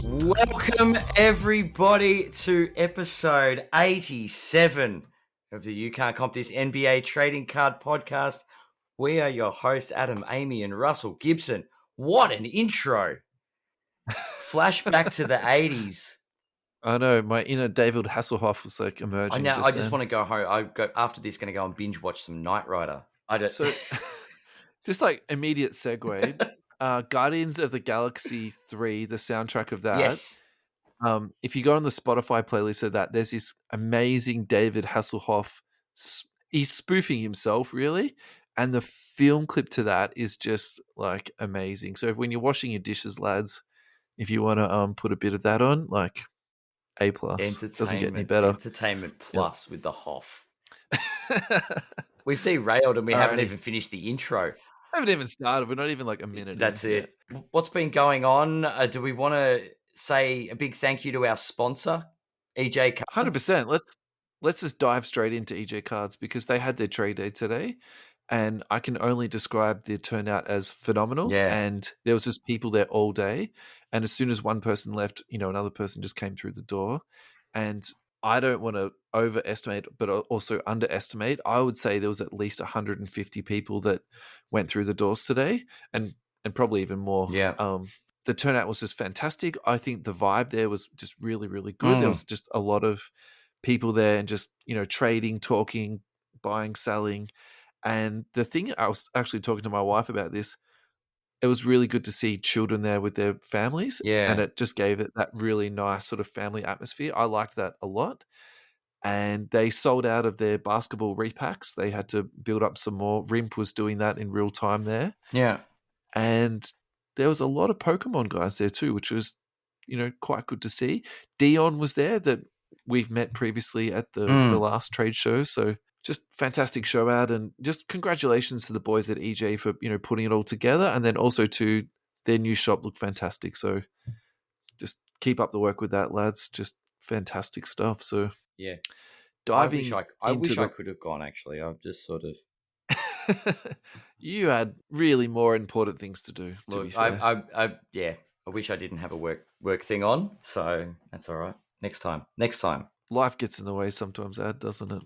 Welcome, everybody, to episode 87 of the You Can't Comp This NBA Trading Card Podcast. We are your hosts, Adam, Amy, and Russell Gibson. What an intro! Flashback to the 80s. I know, my inner David Hasselhoff was like emerging. I just want to go home. I go after this, going to go and binge watch some Knight Rider. So, just like immediate segue, Guardians of the Galaxy 3, the soundtrack of that. Yes. If you go on the Spotify playlist of that, there's this amazing David Hasselhoff. He's spoofing himself, really. And the film clip to that is just like amazing. So when you're washing your dishes, lads, if you want to put a bit of that on, like A+. Doesn't get any better. Entertainment plus with the Hoff. We've derailed and we haven't even finished the intro. Haven't even started. We're not even like a minute. That's it. Yet. What's been going on? Do we want to say a big thank you to our sponsor, EJ Cards? 100%. Let's just dive straight into EJ Cards because they had their trade day today, and I can only describe the turnout as phenomenal. Yeah. And there was just people there all day, and as soon as one person left, another person just came through the door, and I don't want to overestimate, but also underestimate. I would say there was at least 150 people that went through the doors today, and probably even more. Yeah. The turnout was just fantastic. I think the vibe there was just really, really good. There was just a lot of people there and just, trading, talking, buying, selling. And the thing, I was actually talking to my wife about this, it was really good to see children there with their families. Yeah. And it just gave it that really nice sort of family atmosphere. I liked that a lot. And they sold out of their basketball repacks. They had to build up some more. Rimp was doing that in real time there. Yeah. And there was a lot of Pokemon guys there too, which was, quite good to see. Dion was there that we've met previously at the last trade show. So just fantastic show out, and just congratulations to the boys at EJ for, putting it all together. And then also to their new shop looked fantastic. So just keep up the work with that, lads. Just fantastic stuff. So yeah, diving. I wish I could have gone. Actually, I'm just sort of. You had really more important things to do. To be fair. I wish I didn't have a work thing on. So that's all right. Next time. Life gets in the way sometimes, Ad, doesn't it?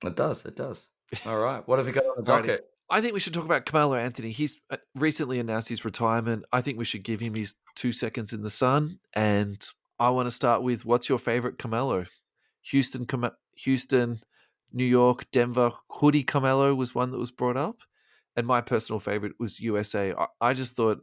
It does. All right. What have we got on the docket? I think we should talk about Carmelo Anthony. He's recently announced his retirement. I think we should give him his 2 seconds in the sun. And I want to start with, what's your favorite Carmelo? Houston, New York, Denver. Hoodie Carmelo was one that was brought up. And my personal favorite was USA. I just thought,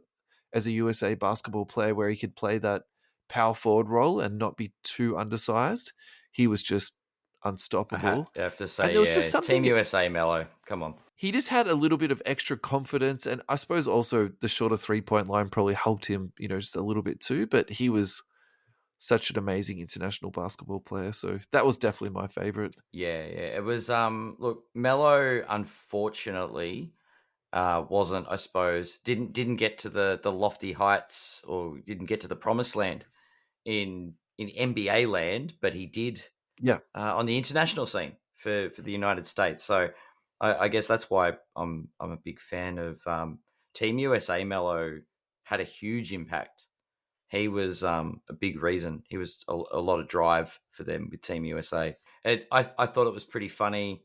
as a USA basketball player, where he could play that power forward role and not be too undersized, he was just unstoppable. I have to say, there was just something, Team USA Melo. Come on. He just had a little bit of extra confidence, and I suppose also the shorter three-point line probably helped him, just a little bit too, but he was such an amazing international basketball player. So that was definitely my favorite. Yeah. It was, look, Melo, unfortunately, wasn't, I suppose, didn't get to the lofty heights, or didn't get to the promised land in NBA land, but he did on the international scene for the United States. So I guess that's why I'm a big fan of Team USA. Melo had a huge impact. He was a big reason. He was a lot of drive for them with Team USA. I thought it was pretty funny.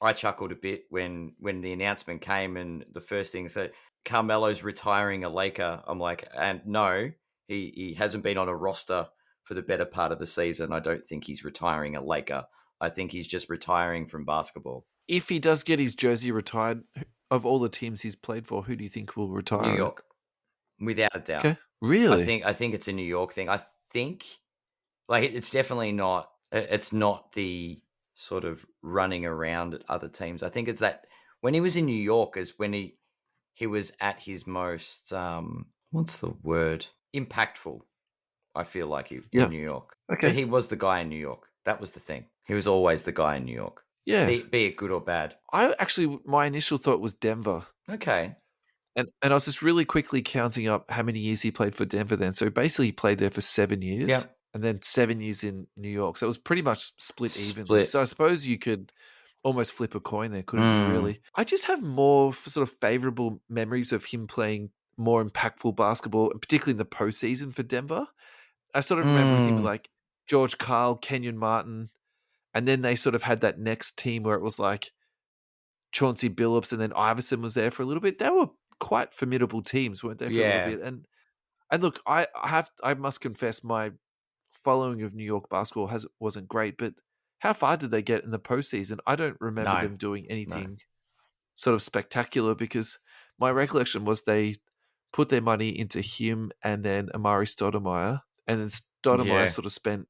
I chuckled a bit when the announcement came, and the first thing said, Carmelo's retiring a Laker. I'm like, and no, he hasn't been on a roster for the better part of the season. I don't think he's retiring a Laker. I think he's just retiring from basketball. If he does get his jersey retired, of all the teams he's played for, who do you think will retire? New York, without a doubt. Okay. Really? I think it's a New York thing. I think, like, it's definitely not. It's not the sort of running around at other teams. I think it's that when he was in New York is when he was at his most what's the word? Impactful. I feel like in New York. Okay. But he was the guy in New York. That was the thing. He was always the guy in New York. Yeah. Be it good or bad. My initial thought was Denver. Okay. And I was just really quickly counting up how many years he played for Denver then. So basically he played there for 7 years. Yeah. And then 7 years in New York. So it was pretty much split evenly. So I suppose you could almost flip a coin there, couldn't you, really? I just have more sort of favorable memories of him playing more impactful basketball, particularly in the postseason for Denver. I sort of remember with him like George Karl, Kenyon Martin, and then they sort of had that next team where it was like Chauncey Billups, and then Iverson was there for a little bit. They were quite formidable teams, weren't they, for a little Yeah. bit? And look, I must confess my following of New York basketball wasn't great, but how far did they get in the postseason? I don't remember No. them doing No. anything sort of spectacular, because my recollection was they put their money into him and then Amari Stoudemire, and then Stoudemire Yeah. sort of spent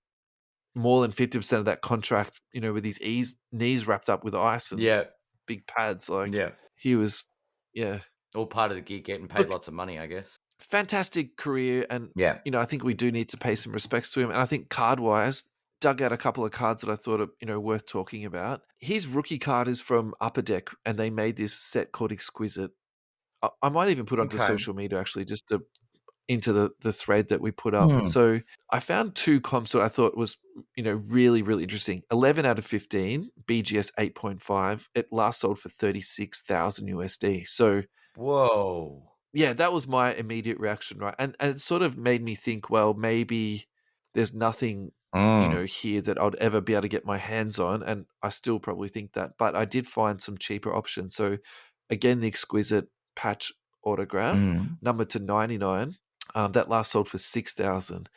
more than 50% of that contract, with his knees wrapped up with ice and Yeah. big pads. Like, Yeah. he was, yeah. All part of the gig, getting paid Look, lots of money, I guess. fantastic career, and Yeah. I think we do need to pay some respects to him. And I think card-wise, dug out a couple of cards that I thought are worth talking about. His rookie card is from Upper Deck, and they made this set called Exquisite. I might even put onto Okay. social media actually, just to into the thread that we put up. Hmm. So I found two comps that I thought was, really, really interesting. 11 out of 15, BGS 8.5. It last sold for 36,000 USD. So Whoa. yeah, that was my immediate reaction, right? And it sort of made me think, well, maybe there's nothing, here that I'd ever be able to get my hands on. And I still probably think that. But I did find some cheaper options. So again, the Exquisite patch autograph, Mm. number to 99. That last sold for 6,000.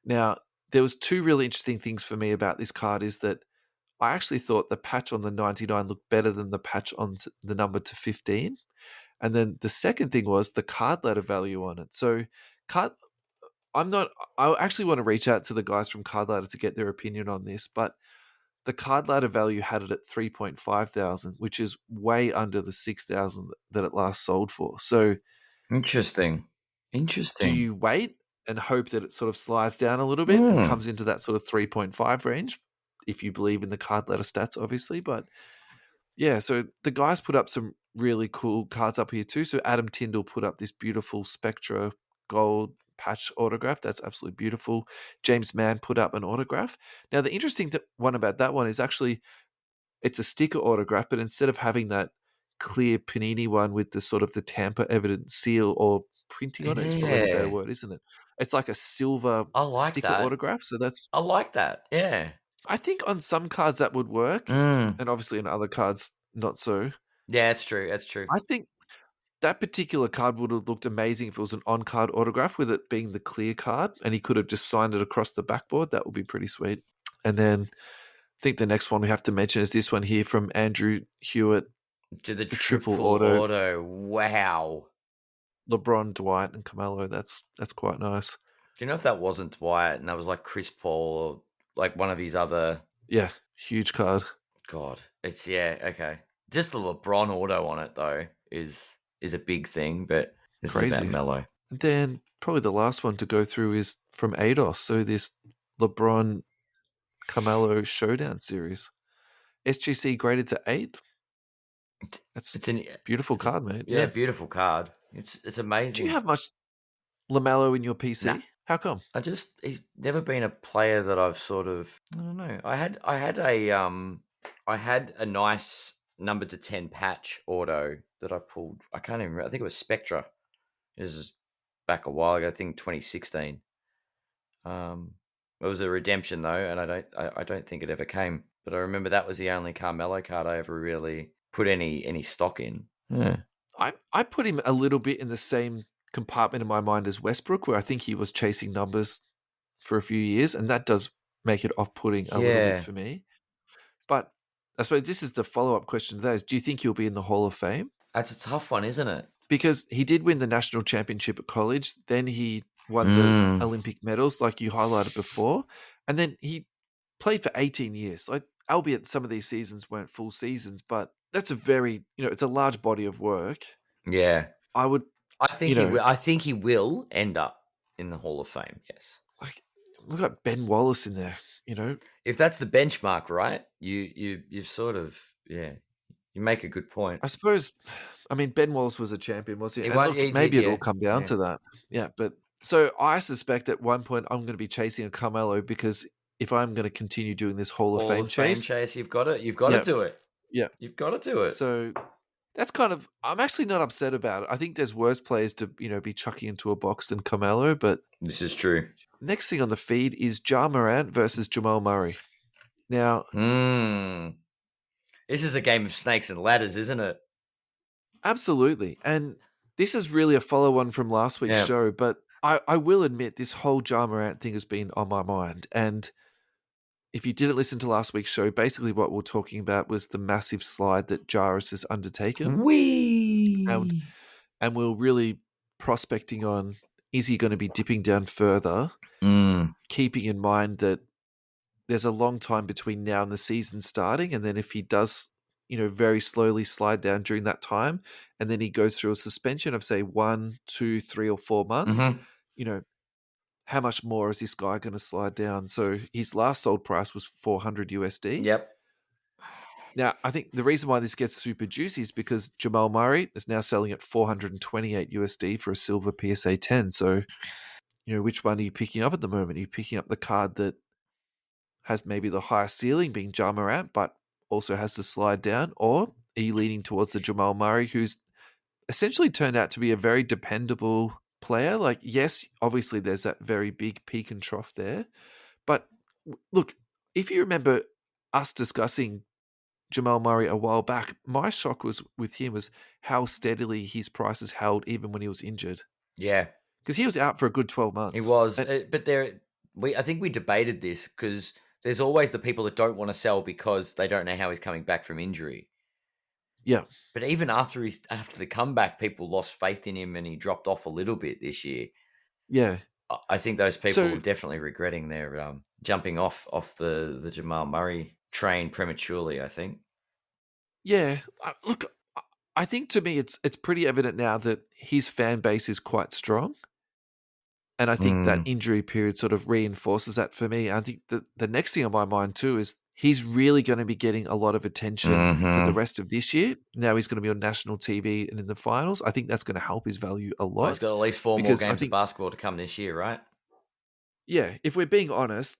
Now, there was two really interesting things for me about this card, is that I actually thought the patch on the 99 looked better than the patch on the number to 15. And then the second thing was the card ladder value on it. So card I actually want to reach out to the guys from Card Ladder to get their opinion on this, but the card ladder value had it at 3.5 thousand, which is way under the 6,000 that it last sold for. So Interesting. do you wait and hope that it sort of slides down a little bit and comes into that sort of 3.5 range, if you believe in the card ladder stats, obviously? But yeah, so the guys put up some really cool cards up here too. So Adam Tyndall put up this beautiful Spectra gold patch autograph. That's absolutely beautiful. James Mann put up an autograph. Now, the interesting one about that one is actually it's a sticker autograph, but instead of having that clear Panini one with the sort of the tamper evident seal or printing on it, is probably the better Yeah. word, isn't it? It's like a silver I like sticker that. autograph. So that's, I like that. Yeah. I think on some cards that would work, Mm. and obviously on other cards, not so. Yeah, it's true. That's true. I think that particular card would have looked amazing if it was an on-card autograph, with it being the clear card, and he could have just signed it across the backboard. That would be pretty sweet. And then I think the next one we have to mention is this one here from Andrew Hewitt. To the triple triple auto. auto. Wow. LeBron, Dwight, and Carmelo. That's quite nice. Do you know if that wasn't Dwight and that was like Chris Paul or like one of his other? Yeah, huge card. God, it's okay. Just the LeBron auto on it though is a big thing, but this is Crazy. about Melo. And then probably the last one to go through is from ADOS. So this LeBron Carmelo Showdown series. SGC graded to 8. That's a beautiful card, mate. Yeah, beautiful card. It's amazing. Do you have much LaMelo in your PC? Nah. How come? He's never been a player that I've sort of, I don't know. I had a nice number to 10 patch auto that I pulled. I can't even remember. I think it was Spectra. This is back a while ago. I think 2016. It was a redemption though, and I don't think it ever came. But I remember that was the only Carmelo card I ever really put any stock in. Yeah. I put him a little bit in the same compartment in my mind as Westbrook, where I think he was chasing numbers for a few years, and that does make it off-putting a little bit for me. But I suppose this is the follow-up question to that is, do you think he'll be in the Hall of Fame? That's a tough one, isn't it? Because he did win the national championship at college, then he won the Olympic medals like you highlighted before, and then he played for 18 years. Like, albeit some of these seasons weren't full seasons, but that's a very, it's a large body of work. Yeah. I think he will end up in the Hall of Fame, yes. Like, we've got Ben Wallace in there, If that's the benchmark, right? You've sort of, you make a good point. I suppose, Ben Wallace was a champion, wasn't he? He maybe did, it'll come down to that. Yeah, but so I suspect at one point I'm going to be chasing a Carmelo, because if I'm going to continue doing this Hall of Fame chase, you've got to do it. Yeah. You've got to do it. So That's kind of. I'm actually not upset about it. I think there's worse players to be chucking into a box than Carmelo. But This is true. next thing on the feed is Ja Morant versus Jamal Murray. Now, This is a game of snakes and ladders, isn't it? absolutely, and this is really a follow-on from last week's Yeah. show. But I will admit this whole Ja Morant thing has been on my mind. And if you didn't listen to last week's show, basically what we're talking about was the massive slide that Jairus has undertaken. Wee. And we're really prospecting on, is he going to be dipping down further, keeping in mind that there's a long time between now and the season starting. And then if he does, very slowly slide down during that time, and then he goes through a suspension of, say, 1, 2, 3, or 4 months, how much more is this guy going to slide down? So his last sold price was $400 USD. Yep. Now, I think the reason why this gets super juicy is because Jamal Murray is now selling at $428 USD for a silver PSA 10. So, which one are you picking up at the moment? Are you picking up the card that has maybe the highest ceiling, being Ja Morant, but also has the slide down? Or are you leaning towards the Jamal Murray, who's essentially turned out to be a very dependable player? Like, yes, obviously there's that very big peak and trough there. But look, if you remember us discussing Jamal Murray a while back, my shock with him was how steadily his prices held even when he was injured. Yeah. Because he was out for a good 12 months. He was. But I think we debated this because there's always the people that don't want to sell because they don't know how he's coming back from injury. Yeah. But even after the comeback, people lost faith in him and he dropped off a little bit this year. Yeah. I think those people are definitely regretting their jumping off the Jamal Murray train prematurely, I think. Yeah. Look, I think to me it's pretty evident now that his fan base is quite strong. And I think that injury period sort of reinforces that for me. I think the next thing on my mind too is he's really going to be getting a lot of attention for the rest of this year. Now he's going to be on national TV and in the finals. I think that's going to help his value a lot. He's got at least 4 more games of basketball to come this year, right? Yeah, if we're being honest,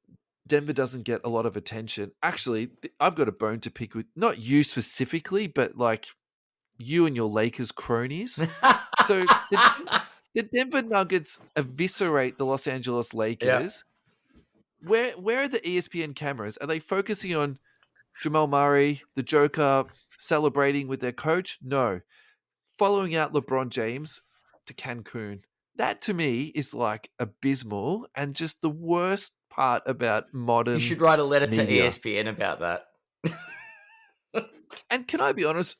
Denver doesn't get a lot of attention. Actually, I've got a bone to pick with not you specifically, but like you and your Lakers cronies. So the Denver Nuggets eviscerate the Los Angeles Lakers. Yeah. Where are the ESPN cameras? Are they focusing on Jamal Murray, the Joker, celebrating with their coach? No. Following out LeBron James to Cancun. That to me is like abysmal and just the worst part about modern. You should write a letter media. to ESPN about that. And can I be honest?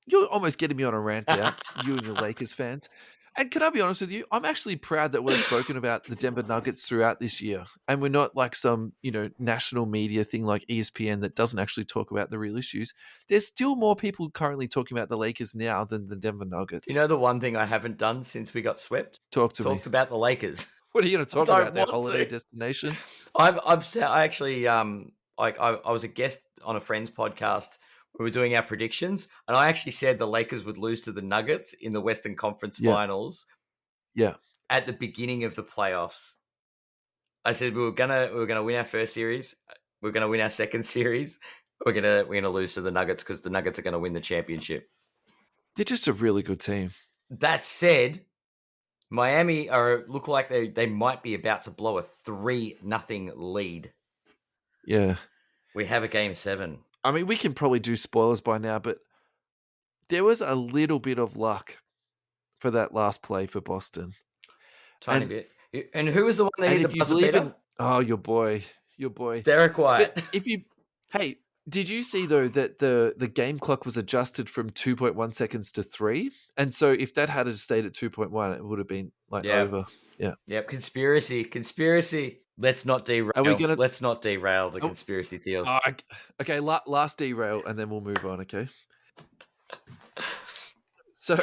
You're almost getting me on a rant out, you and your Lakers fans. And can I be honest with you? I'm actually proud that we've spoken about the Denver Nuggets throughout this year. And we're not like some, national media thing like ESPN that doesn't actually talk about the real issues. There's still more people currently talking about the Lakers now than the Denver Nuggets. You know the one thing I haven't done since we got swept? Talked about the Lakers. What are you going to talk about? Their holiday destination? I actually I was a guest on a friend's podcast. We were doing our predictions, and I actually said the Lakers would lose to the Nuggets in the Western Conference Finals. Yeah. At the beginning of the playoffs, I said we were gonna win our first series. We're gonna win our second series. We're gonna lose to the Nuggets because the Nuggets are gonna win the championship. They're just a really good team. That said, Miami look like they might be about to blow a 3-0 lead. Yeah. We have a game 7. I mean, we can probably do spoilers by now, but there was a little bit of luck for that last play for Boston. Tiny bit. And who was the one that hit the buzzer beater? Oh, your boy. Derek White. But did you see though that the game clock was adjusted from 2.1 seconds to 3? And so if that had stayed at 2.1, it would have been over. Yeah. Yep. Conspiracy. Let's not derail. Let's not derail the conspiracy theories. Okay. Last derail, and then we'll move on. Okay. So,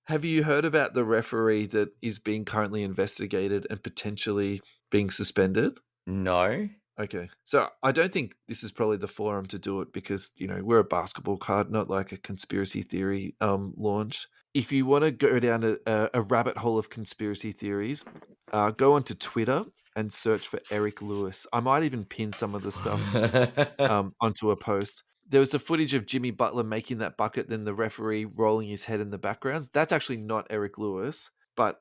have you heard about the referee that is being currently investigated and potentially being suspended? No. Okay. So I don't think this is probably the forum to do it because, we're a basketball card, not like a conspiracy theory launch. If you want to go down a rabbit hole of conspiracy theories, go onto Twitter and search for Eric Lewis. I might even pin some of the stuff onto a post. there was the footage of Jimmy Butler making that bucket, then the referee rolling his head in the background. That's actually not Eric Lewis, but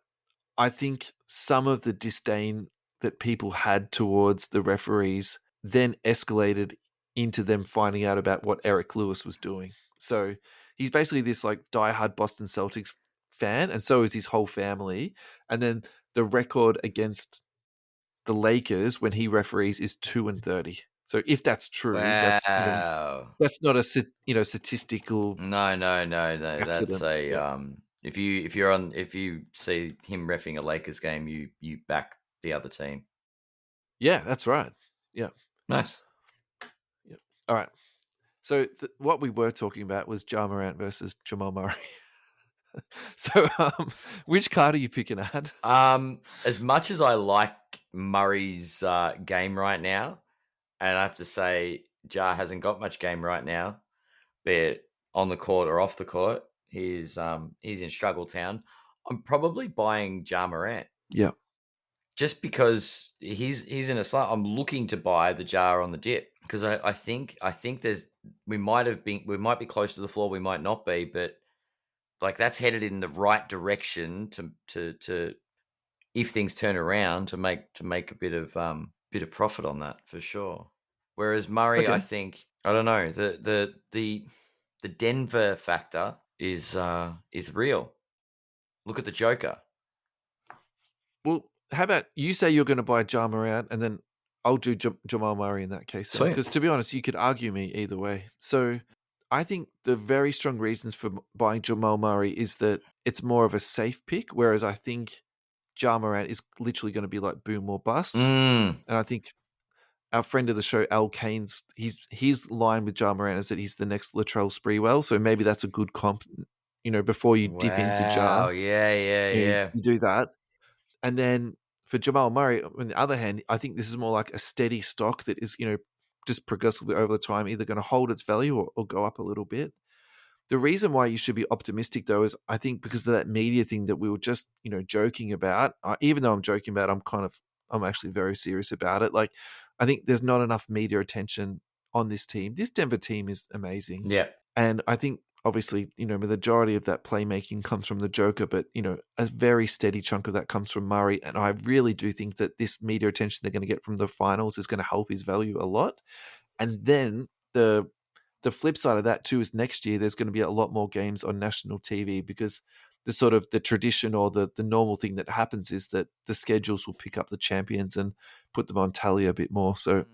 I think some of the disdain that people had towards the referees then escalated into them finding out about what Eric Lewis was doing. So he's basically this like diehard Boston Celtics fan, and so is his whole family. And then the record against the Lakers when he referees is 2-30. So if that's true, Wow. that's not a statistical No. That's accident. a Yeah, if you see him reffing a Lakers game, you back the other team. yeah, that's right. Yeah, Nice. yeah. All right. So what we were talking about was Ja Morant versus Jamal Murray. So which card are you picking at? As much as I like Murray's game right now, and I have to say Ja hasn't got much game right now, be it on the court or off the court. He's in struggle town. I'm probably buying Ja Morant. Yeah. Just because he's in a slump. I'm looking to buy the jar on the dip because I think there's we might be close to the floor, we might not be, but like that's headed in the right direction to if things turn around to make a bit of profit on that for sure. Whereas Murray, I Okay. think I don't know the Denver factor is real. Look at the Joker. Well, how about you say you're going to buy Ja Morant, and then I'll do Jamal Murray in that case then. Sweet. Because to be honest, you could argue me either way. So I think the very strong reasons for buying Jamal Murray is that it's more of a safe pick, whereas I think Ja Morant is literally going to be like boom or bust. Mm. And I think our friend of the show, Al Kane's, his line with Ja Morant is that he's the next Latrell Sprewell. So maybe that's a good comp, before you dip into Ja, Wow. Yeah. you do that. And then for Jamal Murray, on the other hand, I think this is more like a steady stock that is, just progressively over the time, either going to hold its value or go up a little bit. The reason why you should be optimistic, though, is I think because of that media thing that we were just, joking about. Even though I'm joking about it, I'm actually very serious about it. Like, I think there's not enough media attention on this team. This Denver team is amazing. Yeah. And I think obviously, the majority of that playmaking comes from the Joker, but, a very steady chunk of that comes from Murray. And I really do think that this media attention they're going to get from the finals is going to help his value a lot. And then the flip side of that too is next year there's going to be a lot more games on national TV because the sort of the tradition or the normal thing that happens is that the schedules will pick up the champions and put them on tally a bit more. So,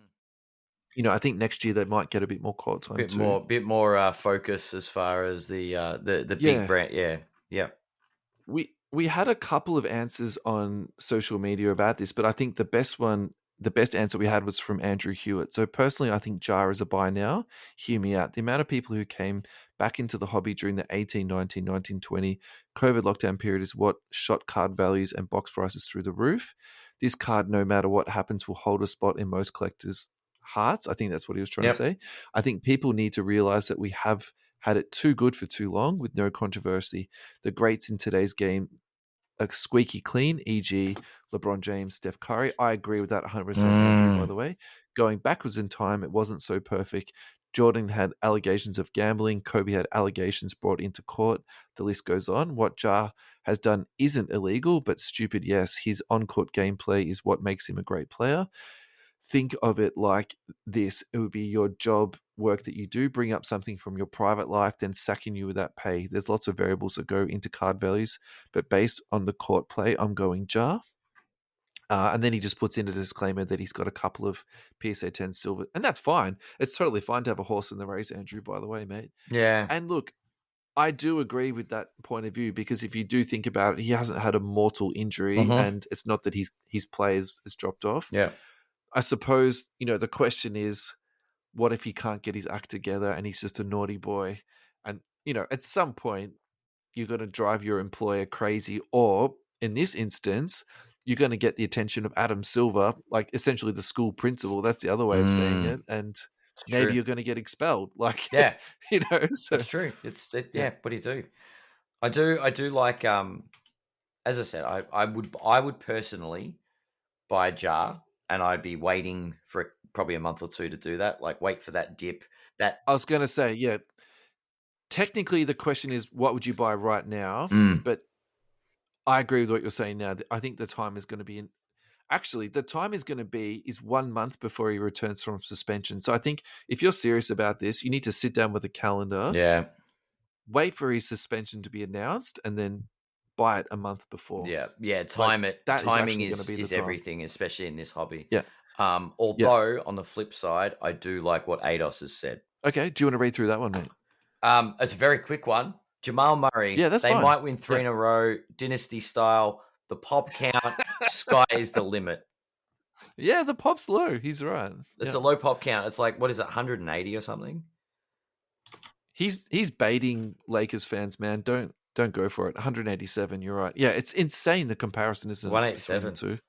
I think next year they might get a bit more court time too. Bit more focus as far as the big Yeah. brand. Yeah. We had a couple of answers on social media about this, but I think the best answer we had was from Andrew Hewitt. So personally, I think Ja is a buy now. Hear me out. The amount of people who came back into the hobby during the 1819, 1920 COVID lockdown period is what shot card values and box prices through the roof. This card, no matter what happens, will hold a spot in most collectors' hearts. I think that's what he was trying to Yep. say. I think people need to realize that we have had it too good for too long with no controversy. The greats in today's game are squeaky clean, e.g., LeBron James, Steph Curry. I agree with that 100%, Andrew, by the way. Going backwards in time, it wasn't so perfect. Jordan had allegations of gambling. Kobe had allegations brought into court. The list goes on. What Ja has done isn't illegal, but stupid, yes. His on-court gameplay is what makes him a great player. Think of it like this. It would be your job work that you do, bring up something from your private life, then sacking you with that pay. There's lots of variables that go into card values, but based on the court play, I'm going Ja. And then he just puts in a disclaimer that he's got a couple of PSA 10 silver, and that's fine. It's totally fine to have a horse in the race, Andrew, by the way, mate. Yeah. And look, I do agree with that point of view because if you do think about it, he hasn't had a mortal injury, and it's not that his play has dropped off. Yeah. I suppose, the question is, what if he can't get his act together and he's just a naughty boy? And, at some point, you're going to drive your employer crazy. Or in this instance, you're going to get the attention of Adam Silver, like essentially the school principal. That's the other way of saying it. And It's maybe true. you're going to get expelled. Like, Yeah. so That's true. yeah. What do you do? I do like as I said, I would personally buy Ja, and I'd be waiting for probably a month or two to do that. Like wait for that dip. That I was going to say, yeah. Technically, the question is, what would you buy right now? But I agree with what you're saying now. I think the time is going to be actually, the time is going to be is 1 month before he returns from suspension. So I think if you're serious about this, you need to sit down with a calendar, yeah. wait for his suspension to be announced, and then buy it a month before. Yeah. Like, Time it. that is Timing actually going to be the is time. everything, especially in this hobby. Yeah. Although on the flip side, I do like what Ados has said. Okay. Do you want to read through that one, mate? It's a very quick one. Jamal Murray. Yeah, that's they fine. might win 3 in a row, dynasty style. The pop count, sky is the limit. Yeah, the pop's low. He's right. It's a low pop count. It's like, what is it, 180 or something? He's baiting Lakers fans, man. Don't go for it. 187. You're right. Yeah, it's insane. The comparison isn't 187.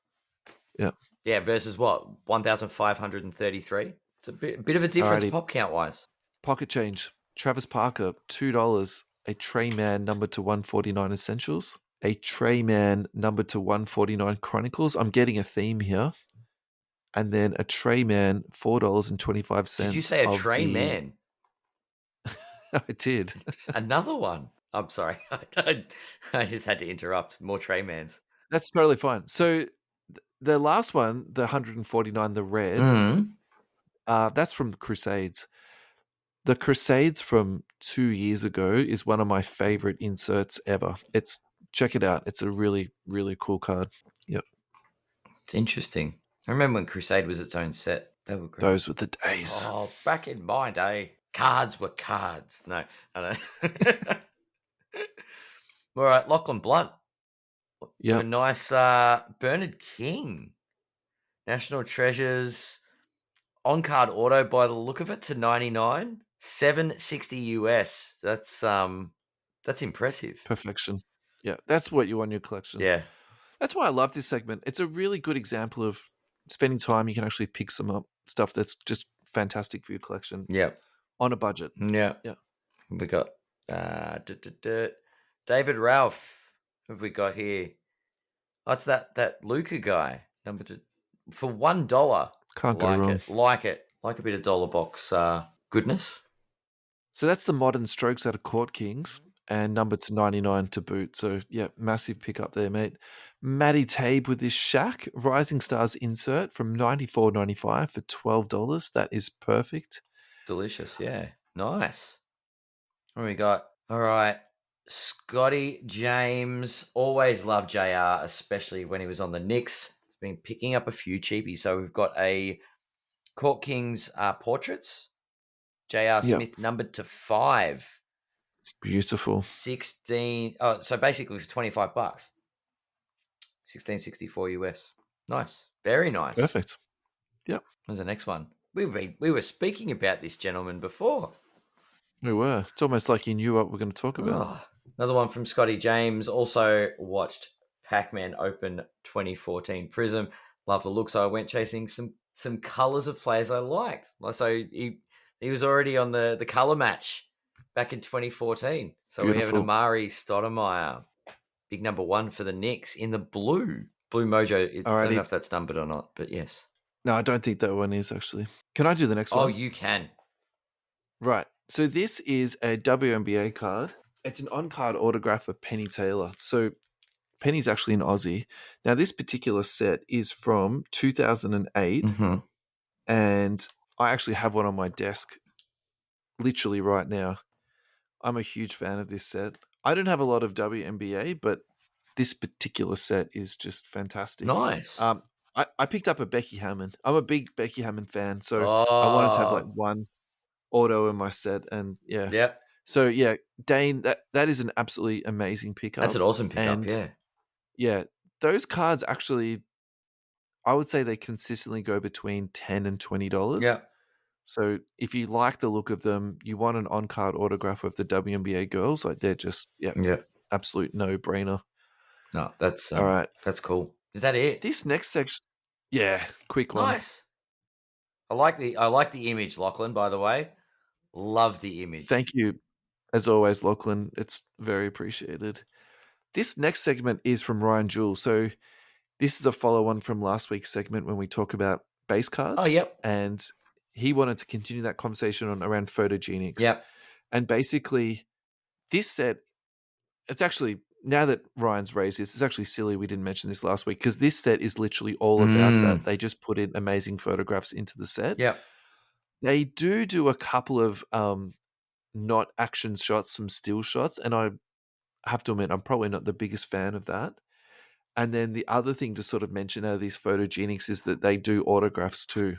Yeah, versus what? 1,533. It's a bit of a difference Alrighty. pop count wise. Pocket change. Travis Parker, $2. A Trey Man number to 149 Essentials. A Trey Man number to 149 Chronicles. I'm getting a theme here. And then a Trey Man, $4.25. Did you say a Trey Man? I did. Another one. I'm sorry. I just had to interrupt. More Trey Mans. That's totally fine. So the last one, the 149, the red, that's from the Crusades. The Crusades from 2 years ago is one of my favorite inserts ever. Check it out. It's a really, really cool card. Yep. It's interesting. I remember when Crusade was its own set. They were great. Those were the days. Oh, back in my day, cards were cards. No, I don't. All right, Lachlan Blunt. Yeah. A nice Bernard King. National Treasures on-card auto by the look of it to 99. 760 US. That's impressive. Perfection. Yeah, that's what you want in your collection. Yeah. That's why I love this segment. It's a really good example of spending time. You can actually pick some up stuff that's just fantastic for your collection. Yeah. On a budget. Yeah. Yeah. We got David Ralph. Who have we got here? Oh, it's that Luca guy. Number 2 for $1. Can't go wrong. Like it. Like a bit of dollar box goodness. So that's the modern strokes out of Court Kings and number to 99 to boot. So yeah, massive pickup there, mate. Matty Tabe with this Shaq Rising Stars insert from $94.95 for $12. That is perfect. Delicious, yeah. Nice. What do we got? All right. Scotty James. Always loved JR, especially when he was on the Knicks. He's been picking up a few cheapies. So we've got a Court Kings portraits. JR Smith numbered to 5. Beautiful. 16. Oh, so basically for $25. 1664 US. Nice. Very nice. Perfect. Yep. What's the next one? We were speaking about this gentleman before. We were. It's almost like you knew what we're going to talk about. Oh, another one from Scotty James. Also watched Pac-Man Open 2014 Prism. Love the look, so I went chasing some colors of players I liked. So he was already on the color match back in 2014. So we have an Amari Stoudemire, big number 1 for the Knicks in the blue mojo. I don't know if that's numbered or not, but yes. No, I don't think that one is actually. Can I do the next one? Oh, you can. Right. So this is a WNBA card. It's an on-card autograph of Penny Taylor. So Penny's actually an Aussie. Now, this particular set is from 2008, and I actually have one on my desk literally right now. I'm a huge fan of this set. I don't have a lot of WNBA, but this particular set is just fantastic. Nice. I picked up a Becky Hammon. I'm a big Becky Hammon fan, so I wanted to have like one auto in my set, and yeah. Yep. So yeah, Dane, that is an absolutely amazing pickup. That's an awesome pickup, and yeah, those cards actually, I would say they consistently go between $10 and $20. Yeah. So if you like the look of them, you want an on-card autograph of the WNBA girls, like they're just absolute no-brainer. No, that's all right. That's cool. Is that it? This next section, quick one. Nice. I like the image, Lachlan. By the way, love the image. Thank you, as always, Lachlan. It's very appreciated. This next segment is from Ryan Jewell. So this is a follow-on from last week's segment when we talk about base Oh, cards, yep. and he wanted to continue that conversation on around Photogenics. Yep. And basically, this set, it's actually, now that Ryan's raised this, it's actually silly we didn't mention this last week, because this set is literally all about that. They just put in amazing photographs into the set. Yep. They do a couple of not action shots, some still shots, and I have to admit, I'm probably not the biggest fan of that. And then the other thing to sort of mention out of these Photogenics is that they do autographs too.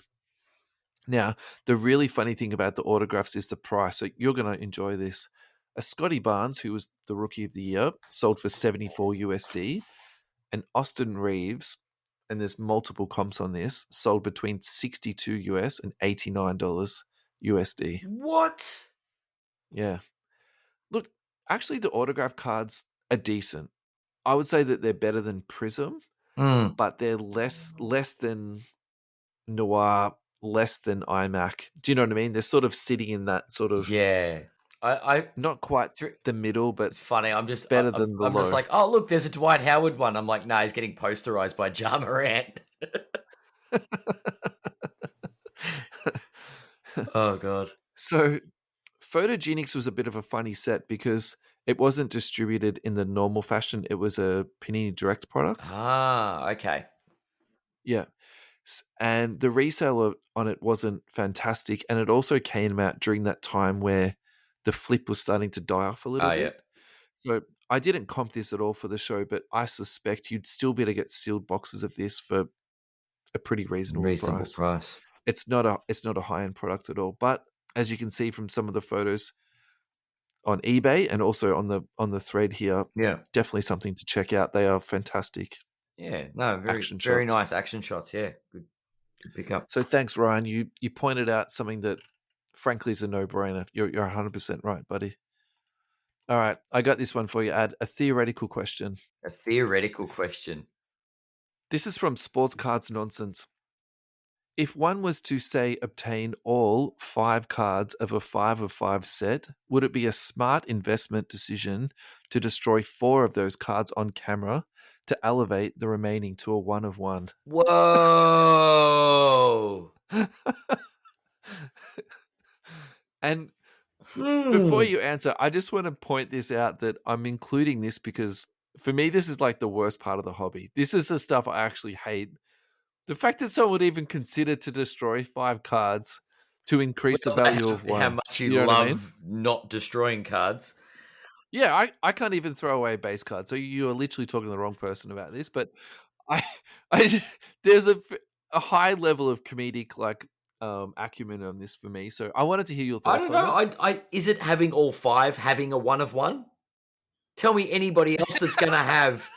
Now, the really funny thing about the autographs is the price. So you're going to enjoy this. A Scotty Barnes, who was the Rookie of the Year, sold for 74 USD. And Austin Reeves, and there's multiple comps on this, sold between 62 US and $89 USD. What? Yeah. Look, actually, the autograph cards are decent. I would say that they're better than Prism, but they're less than Noir, less than iMac. Do you know what I mean? They're sort of sitting in that sort of, Yeah. I not quite the middle, but It's funny. I'm just better than the I'm just low. like, oh look, there's a Dwight Howard one. I'm like, nah, he's getting posterized by Ja Morant. Oh god. So Photogenics was a bit of a funny set because it wasn't distributed in the normal fashion. It was a Panini Direct product. Ah, okay. Yeah. And the resale on it wasn't fantastic. And it also came out during that time where the flip was starting to die off a little Oh, bit. yeah. So I didn't comp this at all for the show, but I suspect you'd still be able to get sealed boxes of this for a pretty reasonable price. It's not a high-end product at all. But as you can see from some of the photos on eBay and also on the thread here, Yeah. definitely something to check out. They are fantastic. Yeah. No, very Action very shots. nice action shots. Yeah. Good pick up. So thanks, Ryan. You pointed out something that frankly is a no-brainer. You're 100% right, buddy. All right, I got this one for you, Ad. A theoretical question. A theoretical question. This is from Sports Cards Nonsense. If one was to, say, obtain all 5 cards of a 5 of 5 set, would it be a smart investment decision to destroy 4 of those cards on camera to elevate the remaining to a 1 of 1? Whoa. And before you answer, I just want to point this out that I'm including this because for me, this is like the worst part of the hobby. This is the stuff I actually hate. The fact that someone would even consider to destroy 5 cards to increase the value of 1. How much you know what I mean? love not destroying cards. Yeah, I can't even throw away a base card. So you are literally talking to the wrong person about this. But I there's a high level of comedic acumen on this for me. So I wanted to hear your I thoughts don't know. on it. Is it having all 5 having a 1 of 1? Tell me anybody else that's going to have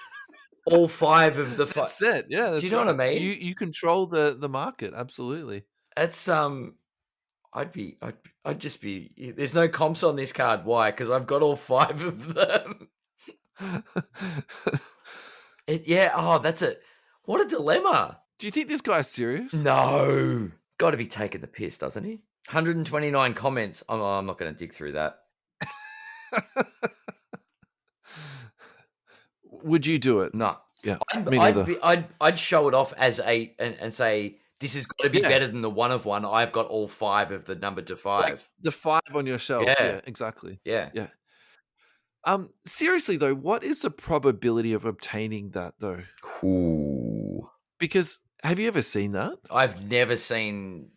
all 5 of the 5. That's it. Yeah, that's Do you know what I mean? You control the market, absolutely. It's I'd just be. There's no comps on this card. Why? Because I've got all 5 of them. Yeah. Oh, that's it. What a dilemma. Do you think this guy's serious? No. Got to be taking the piss, doesn't he? 129 comments. I'm not going to dig through that. Would you do it? No. Yeah. I'd show it off as and say this has got to be better than the 1 of 1. I've got all 5 of the number to 5. Like the 5 on your shelf. Yeah, exactly. Yeah. Yeah. Seriously though, what is the probability of obtaining that though? Ooh. Because have you ever seen that? I've never seen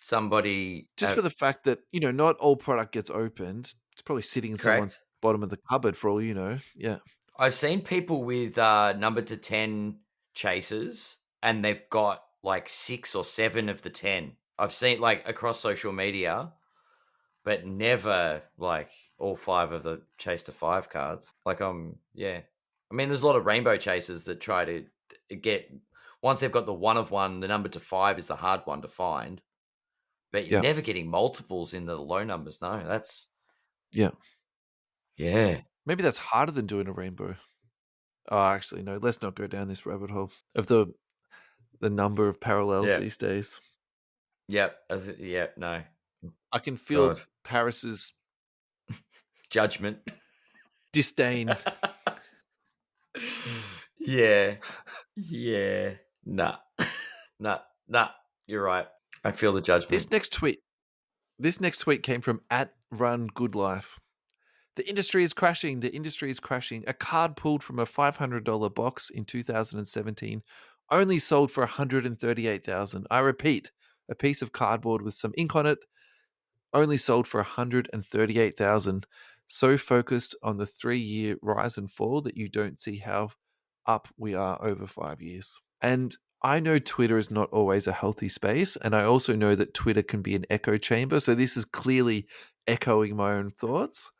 somebody just for the fact that, not all product gets opened. It's probably sitting in someone's bottom of the cupboard for all you know. Yeah. I've seen people with number to 10 chases and they've got like 6 or 7 of the 10. I've seen like across social media, but never like all 5 of the chase to 5 cards. Like yeah. I mean, there's a lot of rainbow chasers that try to get, once they've got the 1 of 1, the number to 5 is the hard one to find. But you're never getting multiples in the low numbers. No, that's yeah. Maybe that's harder than doing a rainbow. Oh, actually, no. Let's not go down this rabbit hole of the number of parallels these days. Yep. No. I can feel Paris's judgment, disdain. Yeah. Nah. You're right. I feel the judgment. This next tweet came from @RunGoodLife. The industry is crashing. The industry is crashing. A card pulled from a $500 box in 2017 only sold for $138,000. I repeat, a piece of cardboard with some ink on it only sold for $138,000. So focused on the 3-year rise and fall that you don't see how up we are over 5 years. And I know Twitter is not always a healthy space, and I also know that Twitter can be an echo chamber. So this is clearly echoing my own thoughts.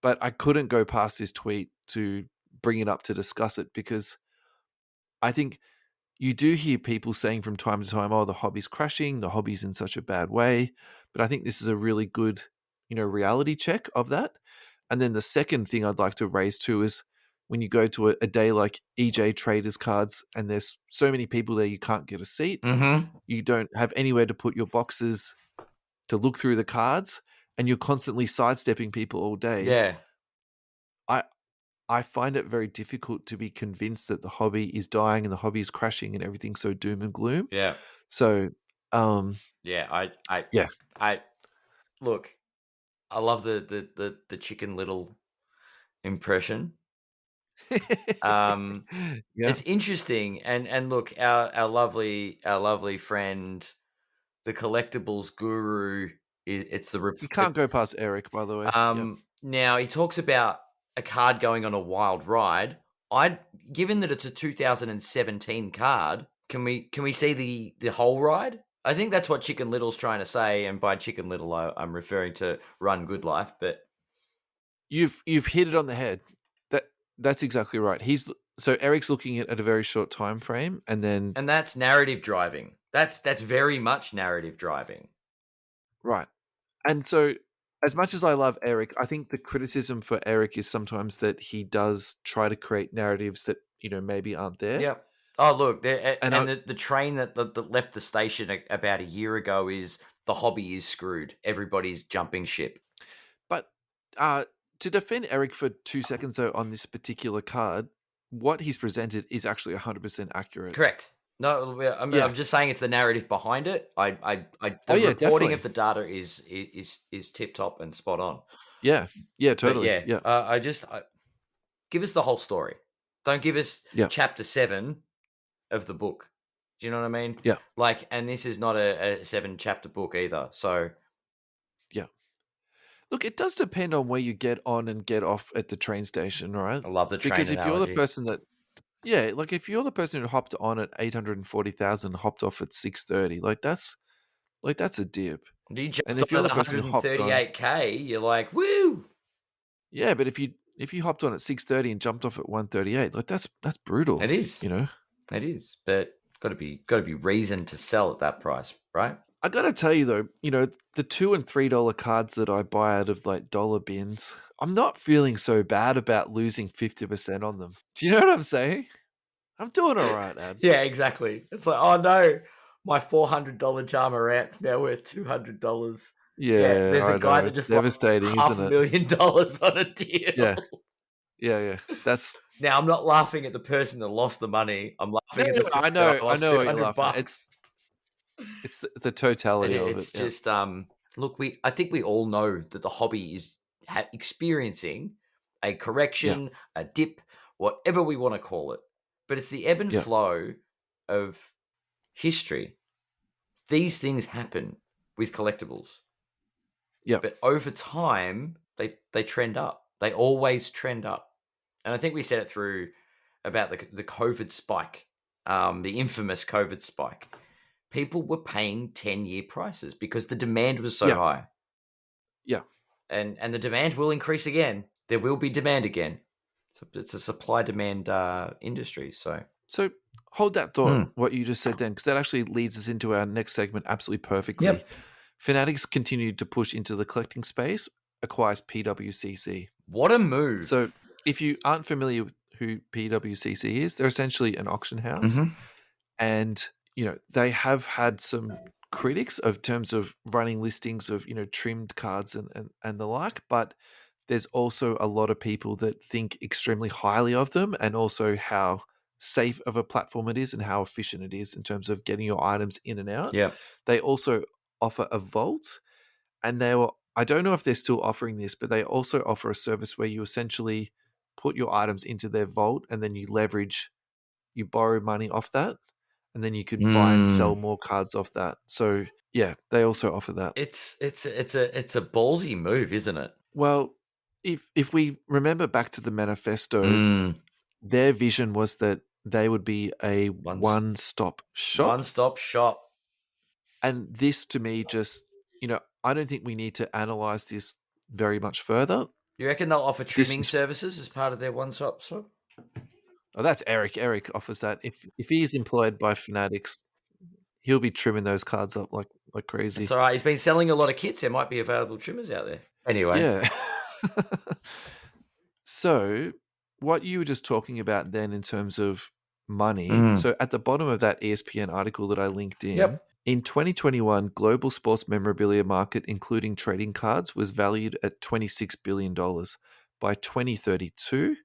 But I couldn't go past this tweet to bring it up to discuss it because I think you do hear people saying from time to time, oh, the hobby's crashing, the hobby's in such a bad way. But I think this is a really good, reality check of that. And then the second thing I'd like to raise too is when you go to a day like EJ Traders Cards and there's so many people there you can't get a seat, Mm-hmm. you don't have anywhere to put your boxes to look through the cards, and you're constantly sidestepping people all day. Yeah. I find it very difficult to be convinced that the hobby is dying and the hobby is crashing and everything's so doom and gloom. Yeah. So, Yeah. yeah. I look, I love the Chicken Little impression. Yeah. It's interesting, and look, our lovely friend, the collectibles guru. It's the You can't go past Eric, by the way. Yeah. Now he talks about a card going on a wild ride. Given that it's a 2017 card, can we see the whole ride? I think that's what Chicken Little's trying to say, and by Chicken Little, I'm referring to Run Good Life. But You've hit it on the head. That's exactly right. So Eric's looking at a very short time frame, and that's narrative driving. That's very much narrative driving. Right. And so, as much as I love Eric, I think the criticism for Eric is sometimes that he does try to create narratives that, maybe aren't there. Yep. Oh, look, And the train that left the station about a year ago is the hobby is screwed. Everybody's jumping ship. But to defend Eric for 2 seconds, though, on this particular card, what he's presented is actually 100% accurate. Correct. No, I'm just saying it's the narrative behind it. The reporting definitely. of the data is tip top and spot on. Yeah, totally. But yeah. Give us the whole story. Don't give us chapter 7 of the book. Do you know what I mean? Yeah. And this is not a 7-chapter book either. So yeah. Look, it does depend on where you get on and get off at the train station, right? I love the train because if analogy. you're the person that if you're the person who hopped on at 840,000, hopped off at 630, that's a dip. You jumped And if you're on the at person who hopped on, 138K, you're like, woo! Yeah, but if you hopped on at 630 and jumped off at 138, that's brutal. It is. It is. But got to be reason to sell at that price, right? I got to tell you though, the $2 and $3 cards that I buy out of dollar bins, I'm not feeling so bad about losing 50% on them. Do you know what I'm saying? I'm doing all right, Ad. Yeah, exactly. It's like, oh no, my $400 jar Morant's now worth $200. Yeah, there's a guy that it's just lost devastating, isn't it? $500,000 on a deal. Yeah. That's now I'm not laughing at the person that lost the money. I'm laughing at the I know what you're laughing. bucks. It's the totality of it. It's just look, I think we all know that the hobby is experiencing a correction, a dip, whatever we want to call it. But it's the ebb and flow of history. These things happen with collectibles. Yeah. But over time, they trend up. They always trend up. And I think we said it through about the COVID spike, the infamous COVID spike. People were paying 10-year prices because the demand was so high. Yeah. And the demand will increase again. There will be demand again. So it's a supply-demand industry. So hold that thought, what you just said then, because that actually leads us into our next segment absolutely perfectly. Yep. Fanatics continued to push into the collecting space, acquires PWCC. What a move. So if you aren't familiar with who PWCC is, they're essentially an auction house. Mm-hmm. And, they have had some critics of terms of running listings of, trimmed cards and the like, but there's also a lot of people that think extremely highly of them and also how safe of a platform it is and how efficient it is in terms of getting your items in and out. Yeah. They also offer a vault, and I don't know if they're still offering this, but they also offer a service where you essentially put your items into their vault and then you borrow money off that, and then you can buy and sell more cards off that. So yeah, they also offer that. It's a ballsy move, isn't it? Well, if we remember back to the manifesto, their vision was that they would be a one-stop shop. One-stop shop. And this to me just, I don't think we need to analyze this very much further. You reckon they'll offer trimming services as part of their one-stop shop? Oh, that's Eric. Eric offers that. If he is employed by Fanatics, he'll be trimming those cards up like crazy. It's all right. He's been selling a lot of kits. There might be available trimmers out there. Anyway. Yeah. So what you were just talking about then in terms of money. So at the bottom of that ESPN article that I linked in, in 2021, global sports memorabilia market, including trading cards, was valued at $26 billion. By 2032,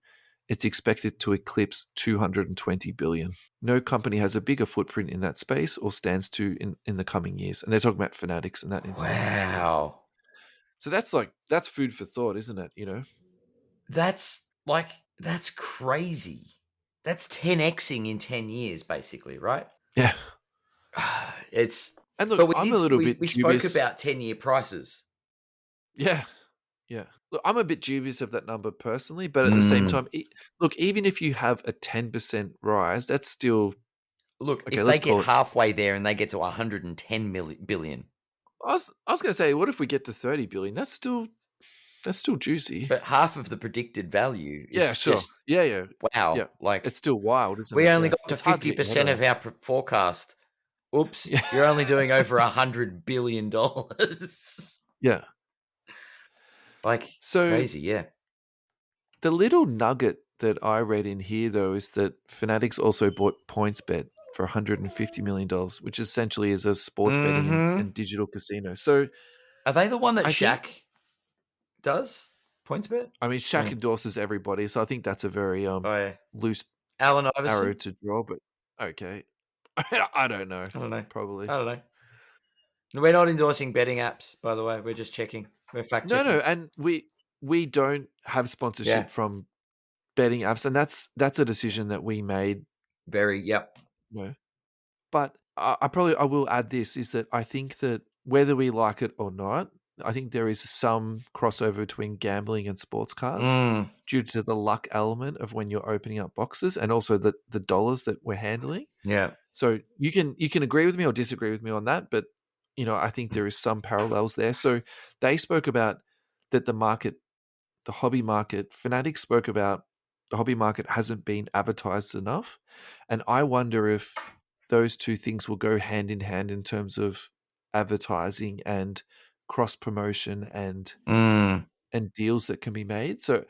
it's expected to eclipse $220 billion. No company has a bigger footprint in that space or stands to in the coming years. And they're talking about Fanatics in that instance. Wow. So that's food for thought, isn't it? That's crazy. That's 10xing in 10 years, basically, right? Yeah. And look, I'm a little bit we dubious. spoke about 10-year prices. Yeah. Yeah. Look, I'm a bit dubious of that number personally, but at the same time, look, even if you have a 10% rise, that's still... Look, if they get halfway there and they get to 110 billion... I was going to say, what if we get to 30 billion? That's still juicy. But half of the predicted value is just... Yeah. Wow. Yeah. Like, it's still wild, isn't it? We only got to 50% of our forecast. Oops, you're only doing over $100 billion. Yeah. Crazy, yeah. The little nugget that I read in here, though, is that Fanatics also bought PointsBet for $150 million, which essentially is a sports betting and digital casino. So, are they the one that Shaq does? PointsBet? I mean, Shaq endorses everybody, so I think that's a very loose Allen Iverson? arrow to draw, but okay. I don't know. Probably. I don't know. We're not endorsing betting apps, by the way. We're just checking. We're fact checking. No, and we don't have sponsorship from betting apps, and that's a decision that we made. No. But I will add this, is that I think that whether we like it or not, I think there is some crossover between gambling and sports cards due to the luck element of when you're opening up boxes, and also the dollars that we're handling. Yeah. So you can agree with me or disagree with me on that, but I think there is some parallels there. So they spoke about that the hobby market, Fanatics spoke about the hobby market hasn't been advertised enough, and I wonder if those two things will go hand in hand in terms of advertising and cross promotion and deals that can be made. So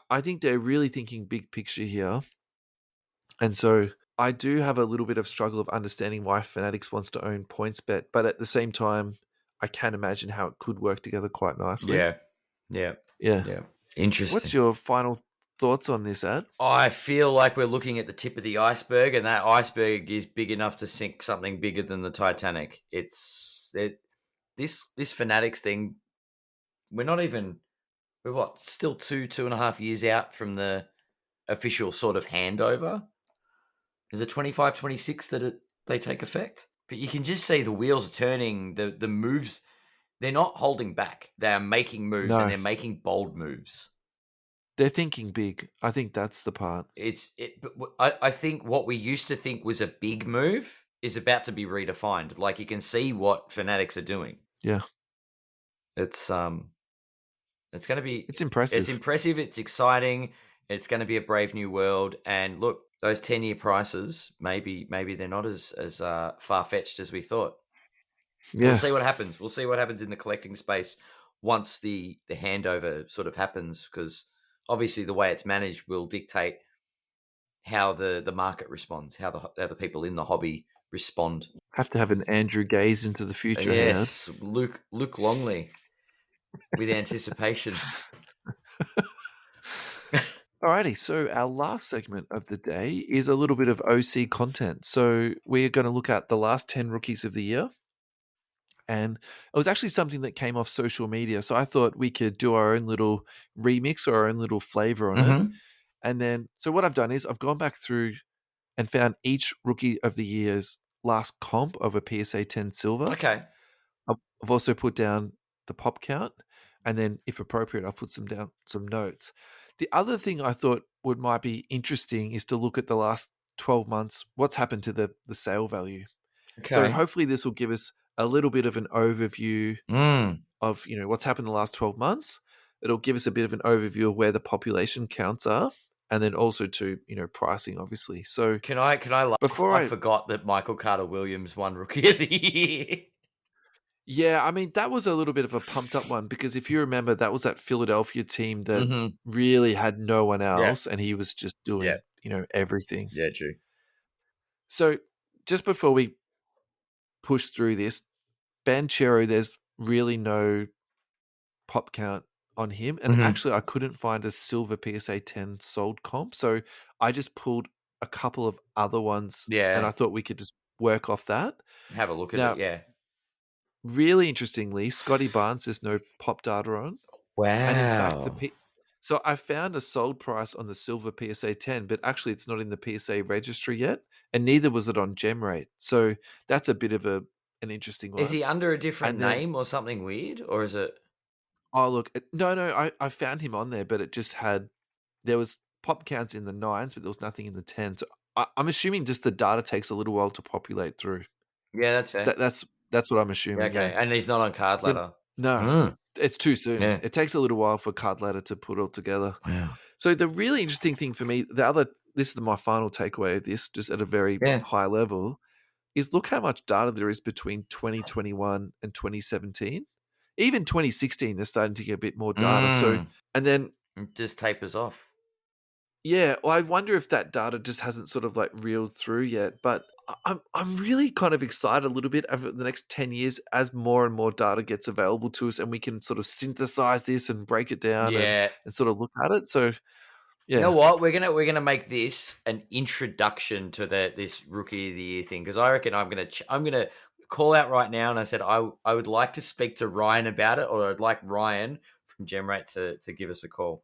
I think they're really thinking big picture here. And so I do have a little bit of struggle of understanding why Fanatics wants to own PointsBet, but at the same time, I can imagine how it could work together quite nicely. Yeah. Interesting. What's your final thoughts on this, Ad? I feel like we're looking at the tip of the iceberg, and that iceberg is big enough to sink something bigger than the Titanic. This Fanatics thing, we're still 2.5 years out from the official sort of handover. Is it 25, 26 that they take effect? But you can just see the wheels are turning, the moves, they're not holding back. They're making moves, and they're making bold moves. They're thinking big. I think that's the part. I think what we used to think was a big move is about to be redefined. Like, you can see what Fanatics are doing. Yeah. It's going to be... It's impressive. It's impressive. It's exciting. It's going to be a brave new world. And look, those 10-year prices, maybe they're not as far-fetched as we thought. Yeah. We'll see what happens. We'll see what happens in the collecting space once the handover sort of happens, because obviously the way it's managed will dictate how the market responds, how the people in the hobby respond. Have to have an Andrew gaze into the future. Yes, Luke Longley with anticipation. Alrighty, so our last segment of the day is a little bit of OC content. So we're going to look at the last 10 rookies of the year. And it was actually something that came off social media. So I thought we could do our own little remix or our own little flavor on it. Mm-hmm. And then, so what I've done is I've gone back through and found each rookie of the year's last comp of a PSA 10 silver. Okay. I've also put down the pop count, and then, if appropriate, I'll put some notes. The other thing I thought might be interesting is to look at the last 12 months, what's happened to the sale value. So Okay. hopefully this will give us a little bit of an overview Mm. of what's happened in the last 12 months. It'll give us a bit of an overview of where the population counts are, and then also to pricing, obviously. So Can I laugh? before I forgot that Michael Carter Williams won Rookie of the Year. Yeah, I mean, that was a little bit of a pumped up one because if you remember, that was that Philadelphia team that Mm-hmm. really had no one Yeah. else, and he was just Yeah. doing, everything. Yeah. True. So just before we push through this, Banchero, there's really no pop count on him. And Mm-hmm. actually, I couldn't find a silver PSA 10 sold comp. So I just pulled a couple of other ones, and Yeah. I thought we could just work off that. Have a look at it. Now, Yeah. really interestingly, Scotty Barnes, there's no pop data on. And in fact, Wow. so I found a sold price on the silver PSA 10, but actually it's not in the PSA registry yet, and neither was it on GemRate. So that's a bit of an interesting Is one. he under a different And then, name or something weird, or is it? oh look, no, I found him on there, but it just there was pop counts in the nines, but there was nothing in the 10. So I'm assuming just the data takes a little while to populate through. Yeah, that's fair. That's what I'm Yeah, assuming. okay, Yeah. and he's not on card ladder. No, Mm. it's too soon. Yeah. It takes a little while for card ladder to put all together. Wow. So the really interesting thing for me, this is my final takeaway of this, just at a very Yeah. high level, is look how much data there is between 2021 and 2017. Even 2016, they're starting to get a bit more data. So, Mm. and then, It just tapers off. yeah, well, I wonder if that data just hasn't sort of like reeled through yet. But I'm really kind of excited a little bit over the next 10 years as more and more data gets available to us, and we can sort of synthesize this and break it down Yeah. and sort of look at it. So, You know yeah. what? We're gonna make this an introduction to this Rookie of the Year thing, because I reckon I'm gonna call out right now, and I said I would like to speak to Ryan about it, or I'd like Ryan from GemRate to give us a call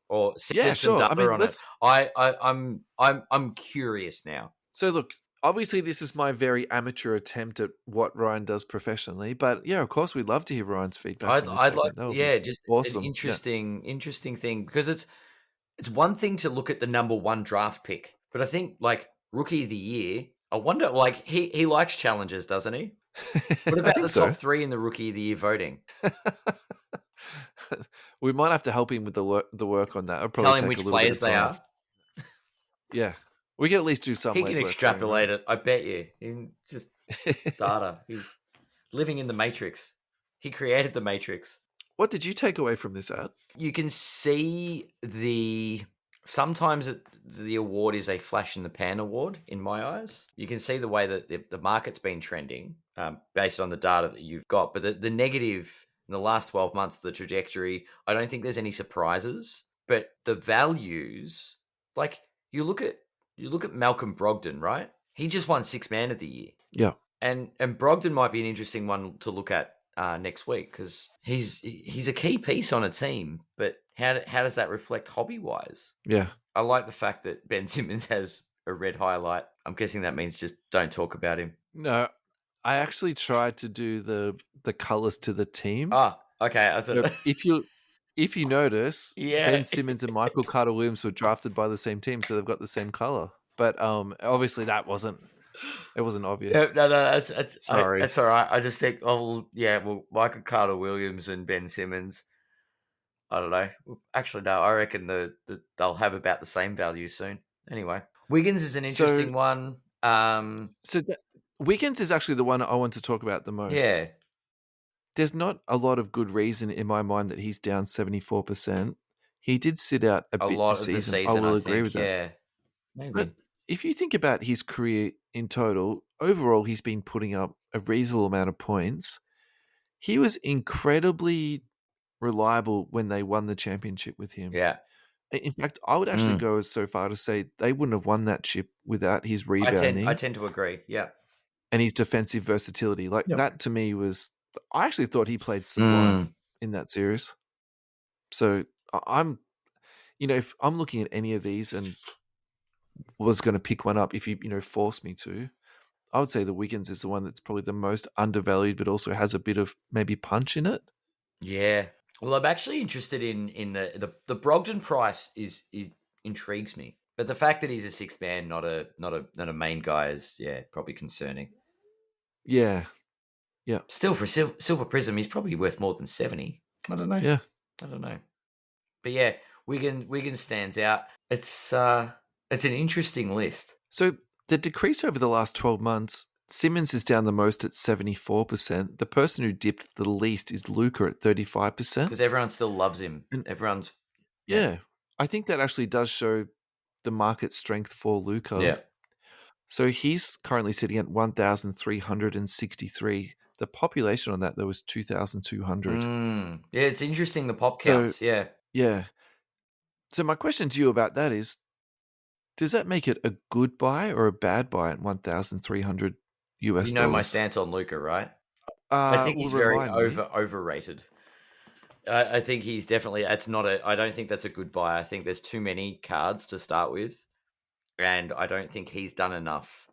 or send Yeah, us some sure. I data mean, on it. I'm curious now. so look, obviously this is my very amateur attempt at what Ryan does professionally, but yeah, of course we'd love to hear Ryan's feedback on this I'd like, segment. That would be yeah, just an awesome. Yeah. interesting thing, because it's one thing to look at the number one draft pick, but I think like Rookie of the Year, I wonder, like he likes challenges, doesn't he? What I about think the so. top three in the Rookie of the Year voting? We might have to help him with the work on that. It'll Tell probably him take which a little bit players of they time. are. Yeah. We can at least do some He can legwork for him, extrapolate right? it. I bet you. Just data. He's living in the Matrix. He created the Matrix. What did you take away from this ad? You can see sometimes the award is a flash in the pan award in my eyes. You can see the way that the market's been trending based on the data that you've got. But the negative in the last 12 months, the trajectory, I don't think there's any surprises. But the values, like you look at Malcolm Brogdon, right? He just won Sixth Man of the Year. Yeah. And Brogdon might be an interesting one to look at next week, because he's a key piece on a team, but how does that reflect hobby wise? Yeah. I like the fact that Ben Simmons has a red highlight. I'm guessing that means just don't talk about him. No, I actually tried to do the colors to the team. Ah, okay. I thought If you notice, yeah. Ben Simmons and Michael Carter Williams were drafted by the same team, so they've got the same color. But obviously that wasn't obvious. No, that's Sorry. that's all right. I just think, Michael Carter Williams and Ben Simmons, I don't know. Actually, no, I reckon they'll have about the same value soon. Anyway, Wiggins is an interesting one. So Wiggins is actually the one I want to talk about the most. Yeah. There's not a lot of good reason in my mind that he's down 74%. He did sit out a bit lot this of the season. season, I will I agree think, with that. yeah. Maybe. But if you think about his career in total, overall he's been putting up a reasonable amount of points. He was incredibly reliable when they won the championship with him. Yeah. In fact, I would actually Mm. go as so far to say they wouldn't have won that chip without his I rebounding tend to agree. Yeah. and his defensive versatility. Like Yep. that to me was, I actually thought he played sublime Mm. in that series. So I'm, if I'm looking at any of these and was going to pick one up, if you force me to, I would say the Wiggins is the one that's probably the most undervalued, but also has a bit of maybe punch in it. Yeah. Well, I'm actually interested in the Brogdon price is intrigues me, but the fact that he's a sixth man, not a main guy, is probably concerning. Yeah, yeah, Still, for Silver Prism, he's probably worth more than 70. I don't know. yeah. I don't know. But yeah, Wiggins stands out. It's an interesting list So the decrease over the last 12 months, Simmons is down the most at 74%. The person who dipped the least is Luka at 35%. because everyone still loves him. And Everyone's yeah, I think that actually does show the market strength for Luka. yeah. So he's currently sitting at 1,363. The population on that, though, is 2,200. Yeah, it's interesting the pop So, counts. Yeah, yeah. So my question to you about that is, does that make it a good buy or a bad buy at 1,300 US you know my dollars? stance on Luca, right? I think Well, he's very remind me. overrated. I think he's definitely. It's not a. I don't think that's a good buy. I think there's too many cards to start with, and I don't think he's done enough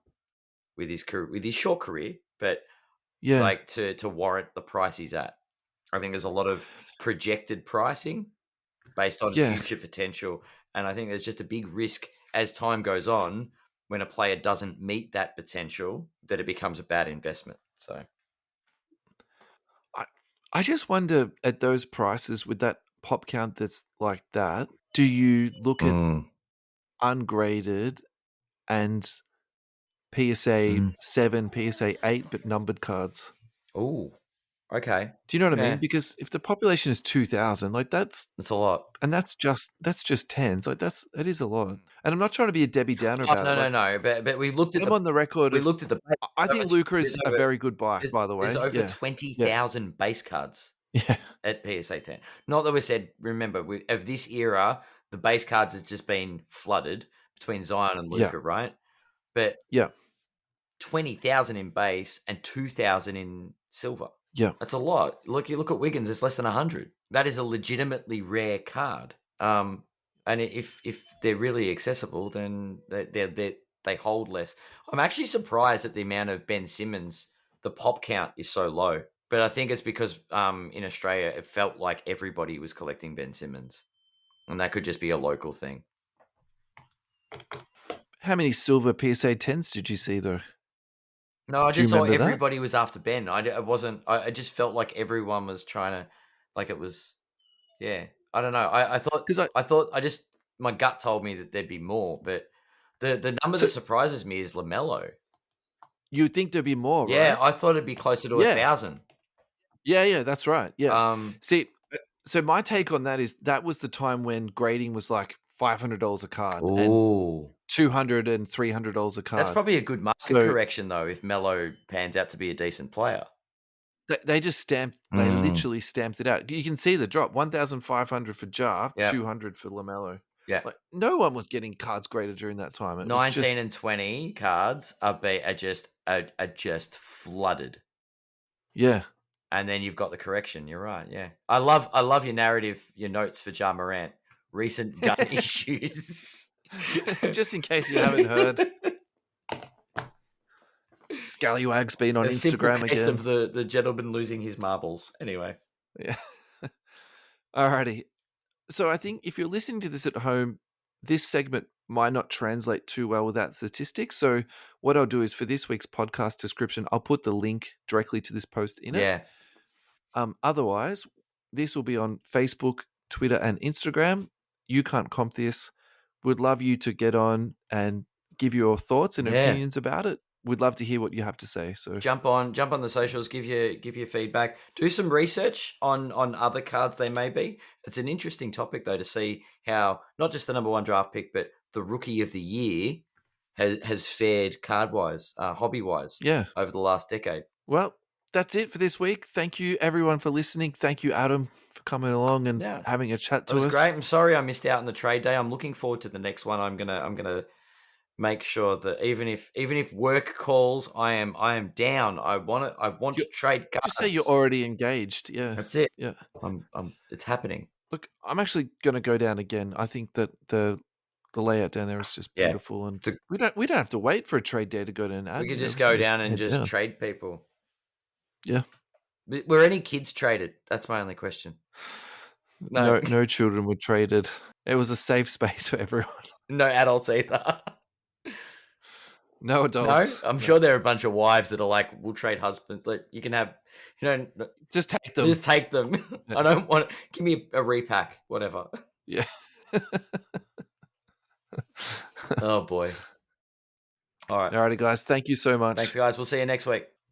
with his career, with his short career, but Yeah, like to warrant the price he's at. I think there's a lot of projected pricing based on yeah. future potential, and I think there's just a big risk as time goes on when a player doesn't meet that potential that it becomes a bad investment. So I just wonder at those prices with that pop count that's like that, do you look at Mm. ungraded and PSA Mm. 7, PSA 8, but numbered cards? Oh, okay. Do you know what I mean? Yeah, Because if the population is 2,000, like that's that's a lot. and that's just tens. Like that is a lot. And I'm not trying to be a Debbie Downer Oh, about it. no, no, Like no. But we looked at I'm on the record of the I think Luca there's is a very good buy, by the there's way. over Yeah. Yeah. 20,000 base cards Yeah. at PSA 10. Not that we said, remember, of this era, the base cards has just been flooded between Zion and Yeah. Luca, right? But Yeah. 20,000 in base and 2,000 in silver. Yeah. That's a lot. You look at Wiggins, it's less than 100. That is a legitimately rare card. And if they're really accessible, then they hold less. I'm actually surprised at the amount of Ben Simmons. The pop count is so low, but I think it's because in Australia it felt like everybody was collecting Ben Simmons, and that could just be a local thing. How many silver PSA 10s did you see though? No, I Do you just saw remember that? everybody was after Ben. I wasn't. I just felt like everyone was trying to, like it was. Yeah, I don't know. Because I thought I just my gut told me that there'd be more, but the number that so surprises me is Lamelo. you'd think there'd be more, Yeah, right? I thought it'd be closer to Yeah. 1,000. Yeah, that's right. Yeah. Um, See, so my take on that is that was the time when grading was like $500 a card and oh, $200 and $300 a that's card. probably a good market So correction though. If Melo pans out to be a decent player. they just stamped, they Mm, literally stamped it out. You can see the drop 1,500 for Jar, yeah, 200 for LaMelo. yeah. Like no one was getting cards graded during that time. It was 19 just, and 20 cards are just flooded. yeah. And then you've got the correction. You're right. Yeah, I love your narrative, your notes for Ja Morant. Recent gun issues. Just in case you haven't heard, Scallywag's been on A simple Instagram case again. of the gentleman losing his marbles. Anyway, Yeah. Alrighty. So I think if you're listening to this at home, this segment might not translate too well without statistics. So what I'll do is for this week's podcast description, I'll put the link directly to this post in it. yeah, Otherwise, this will be on Facebook, Twitter, and Instagram. You can't comp this. Would love you to get on and give your thoughts and yeah. opinions about it. We'd love to hear what you have to say. So Jump on the socials. Give your feedback. Do some research on other cards they may be. It's an interesting topic though to see how not just the number one draft pick, but the rookie of the year has fared card wise, hobby wise yeah. over the last decade. Well, that's it for this week. Thank you, everyone, for listening. Thank you, Adam, for coming along and Yeah, having a chat it to was us. great. I'm sorry I missed out on the trade day. I'm looking forward to the next one. I'm gonna make sure that even if work calls, I am down. I want to trade Just say you're cards. already engaged. Yeah. That's it. Yeah. It's happening. Look, I'm actually going to go down again. I think that the layout down there is just Yeah. beautiful, and we don't have to wait for a trade day to go to an ad. We could just We can go down and head just down. trade people. Yeah. Were any kids traded? That's my only question. No children were traded. It was a safe space for everyone. No adults either. No adults. No, I'm sure there are a bunch of wives that are like, "We'll trade husbands. Like, you can have, Just take them. just take them. Yeah. I don't want. Give me a repack, whatever." Yeah. Oh boy. All right. Alrighty, guys. Thank you so much. Thanks, guys. We'll see you next week.